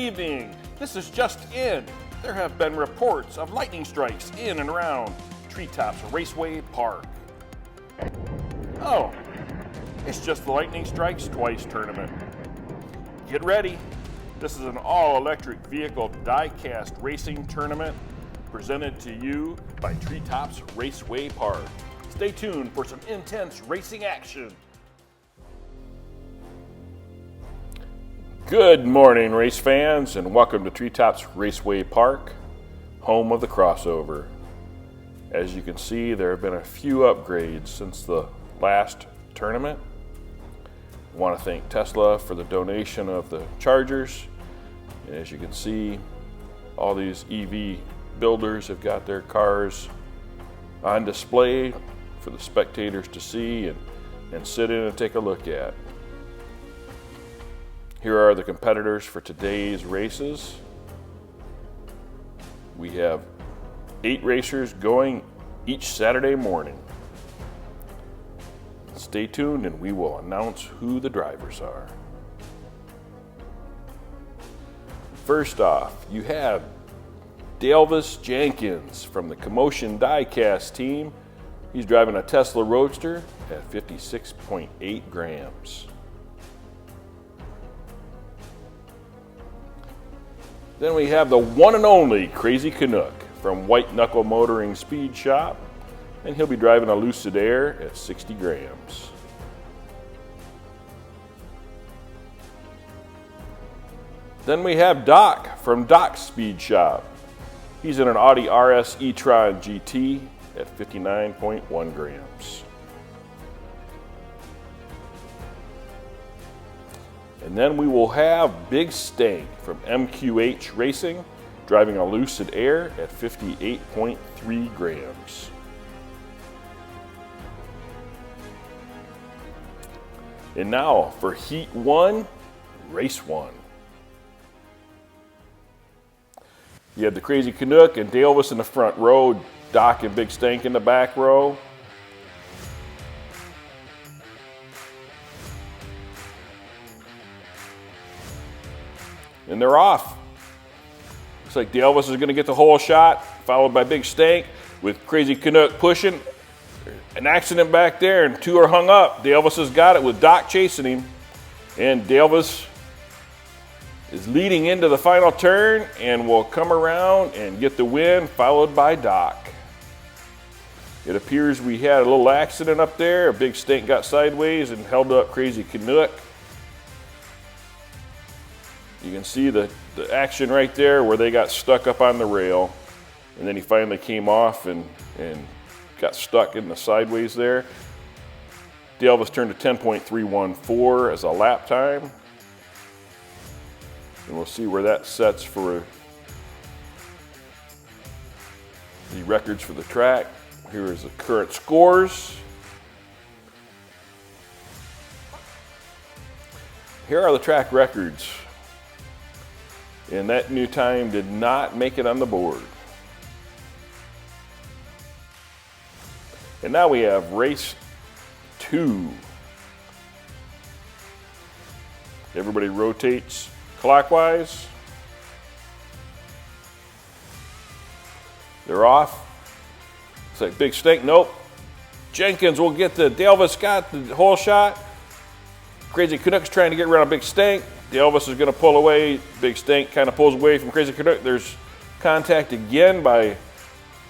evening. This is just in. There have been reports of lightning strikes in and around Treetops Raceway Park. Oh, it's just the Lightning Strikes Twice tournament. Get ready. This is an all-electric vehicle diecast racing tournament presented to you by Treetops Raceway Park. Stay tuned for some intense racing action. Good morning, race fans, and welcome to Treetops Raceway Park, home of the crossover. As you can see, there have been a few upgrades since the last tournament. I want to thank Tesla for the donation of the chargers. And as you can see, all these EV builders have got their cars on display for the spectators to see and sit in and take a look at. Here are the competitors for today's races. We have 8 racers going each Saturday morning. Stay tuned and we will announce who the drivers are. First off, you have Delvis Jenkins from the Commotion Diecast team. He's driving a Tesla Roadster at 56.8 grams. Then we have the one and only Crazy Canuck from White Knuckle Motoring Speed Shop, and he'll be driving a Lucid Air at 60 grams. Then we have Doc from Doc's Speed Shop. He's in an Audi RS e-tron GT at 59.1 grams. And then we will have Big Stank from MQH Racing, driving a Lucid Air at 58.3 grams. And now for Heat 1, Race 1. You have the Crazy Canuck and Delvis in the front row, Doc and Big Stank in the back row. And they're off. Looks like Delvis is going to get the whole shot, followed by Big Stank with Crazy Canuck pushing. An accident back there, and 2 are hung up. Delvis has got it with Doc chasing him. And Delvis is leading into the final turn and will come around and get the win, followed by Doc. It appears we had a little accident up there. A Big Stank got sideways and held up Crazy Canuck. You can see the action right there where they got stuck up on the rail, and then he finally came off and got stuck in the sideways there. Delvis turned to 10.314 as a lap time. And we'll see where that sets for the records for the track. Here is the current scores. Here are the track records. And that new time did not make it on the board. And now we have race 2. Everybody rotates clockwise. They're off. It's like Big Stank, nope. Jenkins will get the Delvis got the whole shot. Crazy Canuck's trying to get around Big Stank. Delvis is going to pull away. Big Stank kind of pulls away from Crazy Canuck. There's contact again by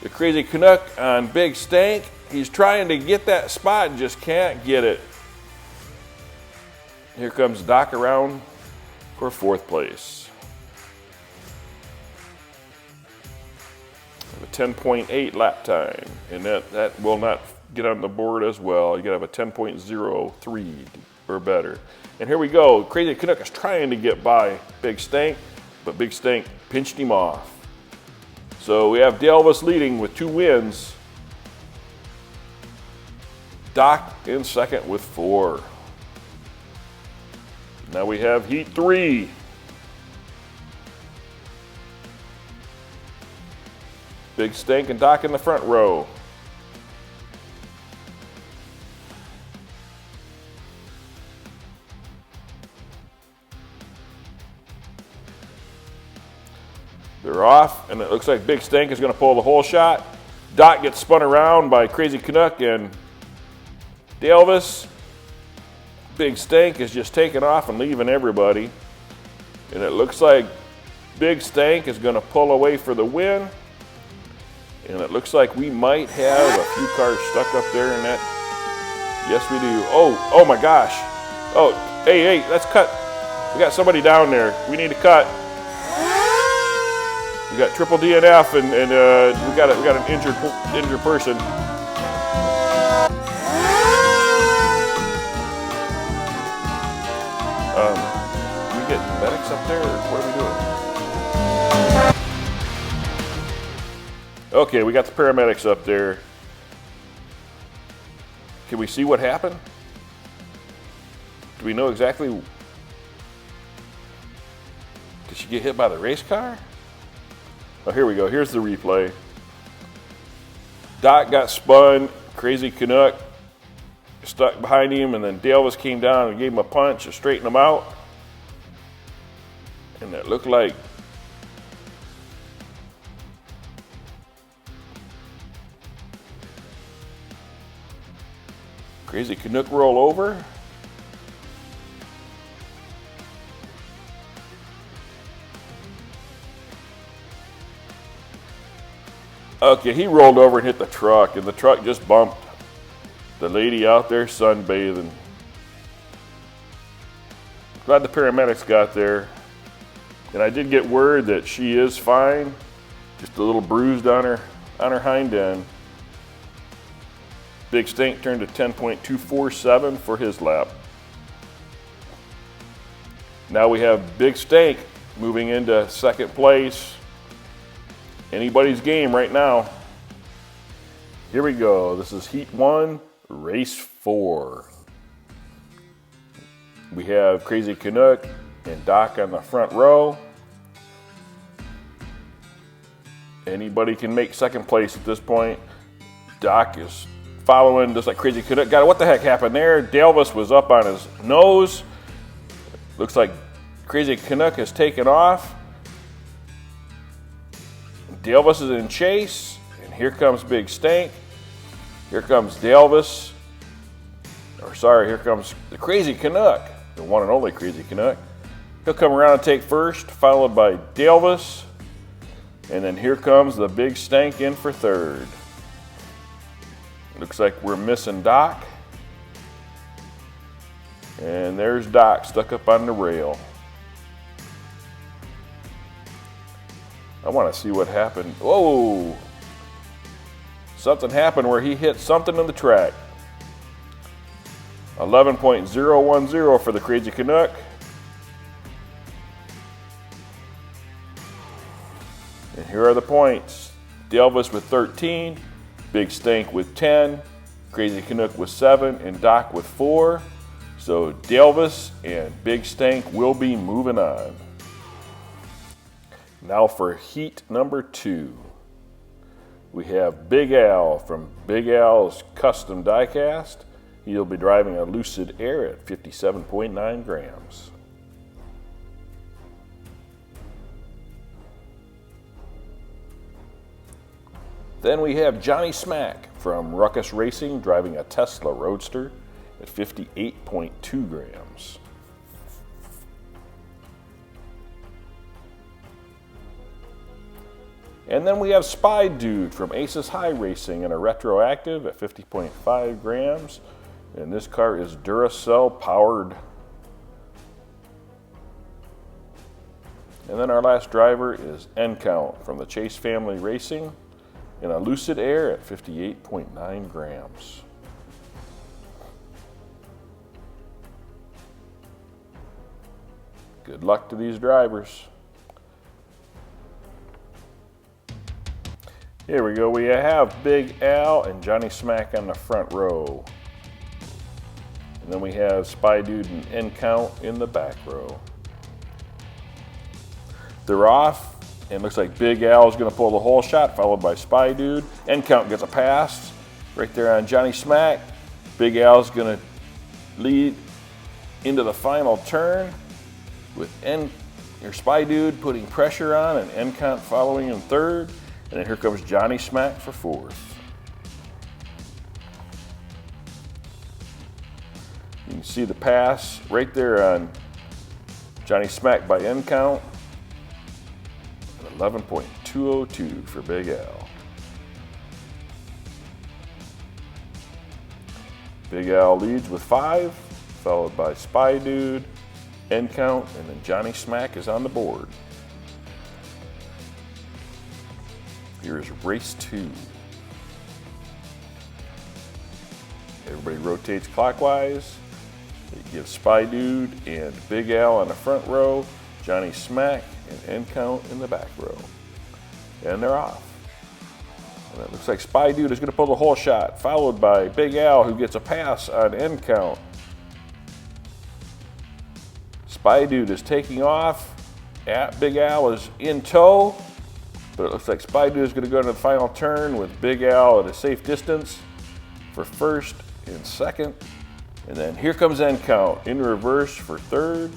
the Crazy Canuck on Big Stank. He's trying to get that spot and just can't get it. Here comes Doc around for 4th place. A 10.8 lap time, and that will not get on the board as well. You got to have a 10.03 or better. And here we go. Crazy Canuck is trying to get by Big Stank, but Big Stank pinched him off. So we have Delvis leading with 2 wins. Doc in second with 4. Now we have Heat 3. Big Stank and Doc in the front row. They're off, and it looks like Big Stank is going to pull the whole shot. Doc gets spun around by Crazy Canuck and Elvis. Big Stank is just taking off and leaving everybody. And it looks like Big Stank is going to pull away for the win. And it looks like we might have a few cars stuck up there in that. Yes, we do. Oh my gosh. Oh, hey, let's cut. We got somebody down there. We need to cut. We got triple DNF, and we got an injured person. We get medics up there, or what are we doing? Okay, we got the paramedics up there. Can we see what happened? Do we know exactly? Did she get hit by the race car? Oh, here we go. Here's the replay. Doc got spun. Crazy Canuck stuck behind him, and then Elvis came down and gave him a punch to straighten him out. And it looked like Crazy Canuck roll over. Okay, he rolled over and hit the truck, and the truck just bumped the lady out there sunbathing. Glad the paramedics got there. And I did get word that she is fine. Just a little bruised on her hind end. Big Stank turned to 10.247 for his lap. Now we have Big Stank moving into second place. Anybody's game right now. Here we go. This is Heat 1, Race 4. We have Crazy Canuck and Doc on the front row. Anybody can make second place at this point. Doc is following just like Crazy Canuck. What the heck happened there? Elvis was up on his nose. Looks like Crazy Canuck has taken off. Elvis is in chase, and here comes Big Stank. Here comes Elvis. Here comes the Crazy Canuck, the one and only Crazy Canuck. He'll come around and take first, followed by Elvis. And then here comes the Big Stank in for third. Looks like we're missing Doc. And there's Doc stuck up on the rail. I want to see what happened. Whoa! Something happened where he hit something in the track. 11.010 for the Crazy Canuck. And here are the points. Elvis with 13, Big Stank with 10, Crazy Canuck with 7, and Doc with 4. So Elvis and Big Stank will be moving on. Now for heat number 2. We have Big Al from Big Al's Custom Diecast. He'll be driving a Lucid Air at 57.9 grams. Then we have Johnny Smack from Ruckus Racing driving a Tesla Roadster at 58.2 grams. And then we have Spy Dude from Aces High Racing in a Retroactive at 50.5 grams. And this car is Duracell powered. And then our last driver is N-Count from the Chase Family Racing in a Lucid Air at 58.9 grams. Good luck to these drivers. Here we go. We have Big Al and Johnny Smack on the front row. And then we have Spy Dude and N-Count in the back row. They're off, and it looks like Big Al is going to pull the whole shot, followed by Spy Dude. N-Count gets a pass right there on Johnny Smack. Big Al is going to lead into the final turn with Here's Spy Dude putting pressure on and end count following in third. And then here comes Johnny Smack for fourth. You can see the pass right there on Johnny Smack by end count. 11.202 for Big Al. Big Al leads with 5, followed by Spy Dude, end count, and then Johnny Smack is on the board. Here's race 2. Everybody rotates clockwise. They give Spy Dude and Big Al on the front row, Johnny Smack and end count in the back row. And they're off. And it looks like Spy Dude is going to pull the whole shot, followed by Big Al, who gets a pass on end count. Spy Dude is taking off. Big Al is in tow, but it looks like Spy Dude is going to go to the final turn with Big Al at a safe distance for first and second. And then here comes end count in reverse for third.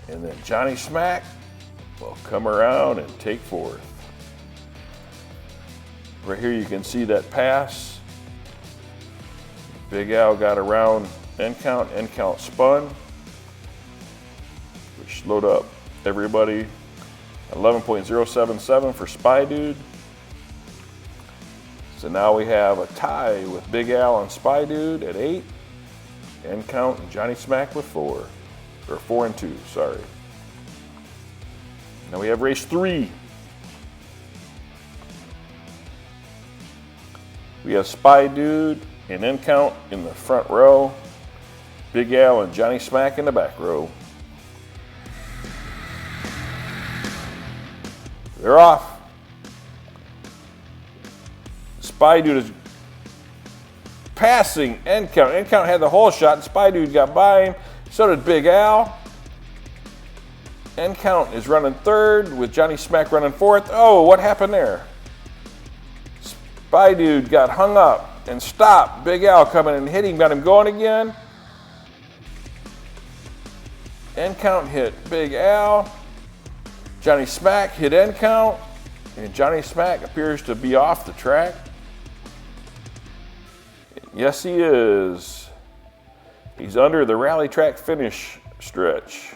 And then Johnny Smack will come around and take fourth. Right here you can see that pass. Big Al got around end count spun, which slowed up everybody. 11.077 for Spy Dude. So now we have a tie with Big Al and Spy Dude at 8. End count and Johnny Smack with 4. Or 4 and 2, sorry. Now we have race 3. We have Spy Dude and end count in the front row. Big Al and Johnny Smack in the back row. They're off. Spy Dude is passing end count. End count had the whole shot, and Spy Dude got by him. So did Big Al. End count is running third with Johnny Smack running fourth. Oh, what happened there? Spy Dude got hung up and stopped. Big Al coming and hitting, got him going again. End count hit Big Al. Johnny Smack hit end count, and Johnny Smack appears to be off the track. Yes, he is. He's under the rally track finish stretch.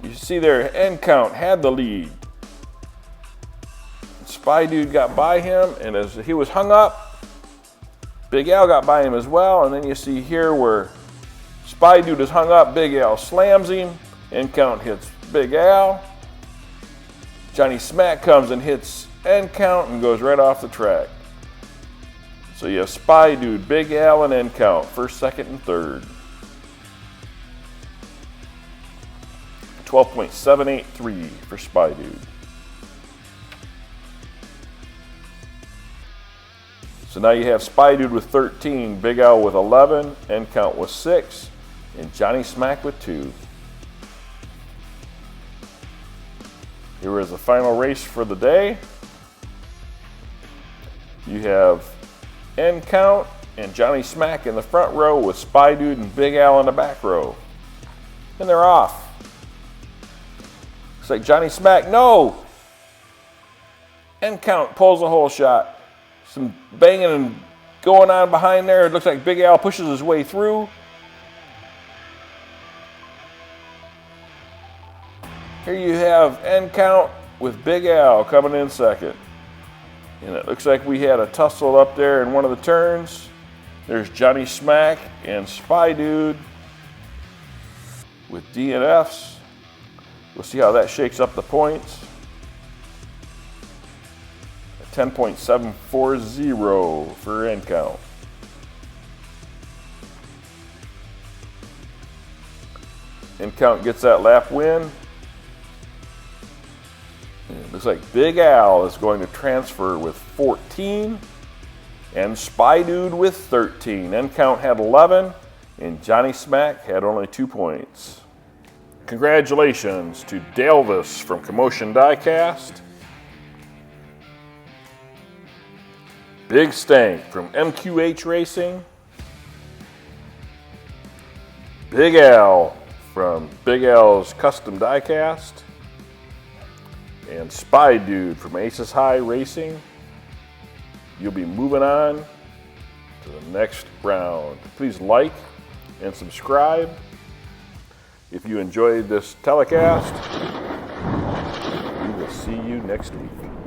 You see there, end count had the lead. Spy Dude got by him, and as he was hung up, Big Al got by him as well. And then you see here where Spy Dude is hung up, Big Al slams him. End count hits Big Al. Johnny Smack comes and hits end count and goes right off the track. So you have Spy Dude, Big Al, and end count, first, second, and third. 12.783 for Spy Dude. So now you have Spy Dude with 13, Big Al with 11, end count with 6, and Johnny Smack with 2. Here is the final race for the day. You have end count and Johnny Smack in the front row with Spy Dude and Big Al in the back row. And they're off. Looks like Johnny Smack, no! End count pulls the whole shot. Some banging and going on behind there. It looks like Big Al pushes his way through. Here you have end count with Big Al coming in second. And it looks like we had a tussle up there in one of the turns. There's Johnny Smack and Spy Dude with DNFs. We'll see how that shakes up the points. 10.740 for end count. End count gets that lap win. It looks like Big Al is going to transfer with 14 and Spy Dude with 13. End count had 11 and Johnny Smack had only 2 points. Congratulations to Dalvis from Commotion Diecast. Big Stank from MQH Racing. Big Al from Big L's Custom Diecast and Spy Dude from Aces High Racing. You'll be moving on to the next round. Please like and subscribe if you enjoyed this telecast. We will see you next week.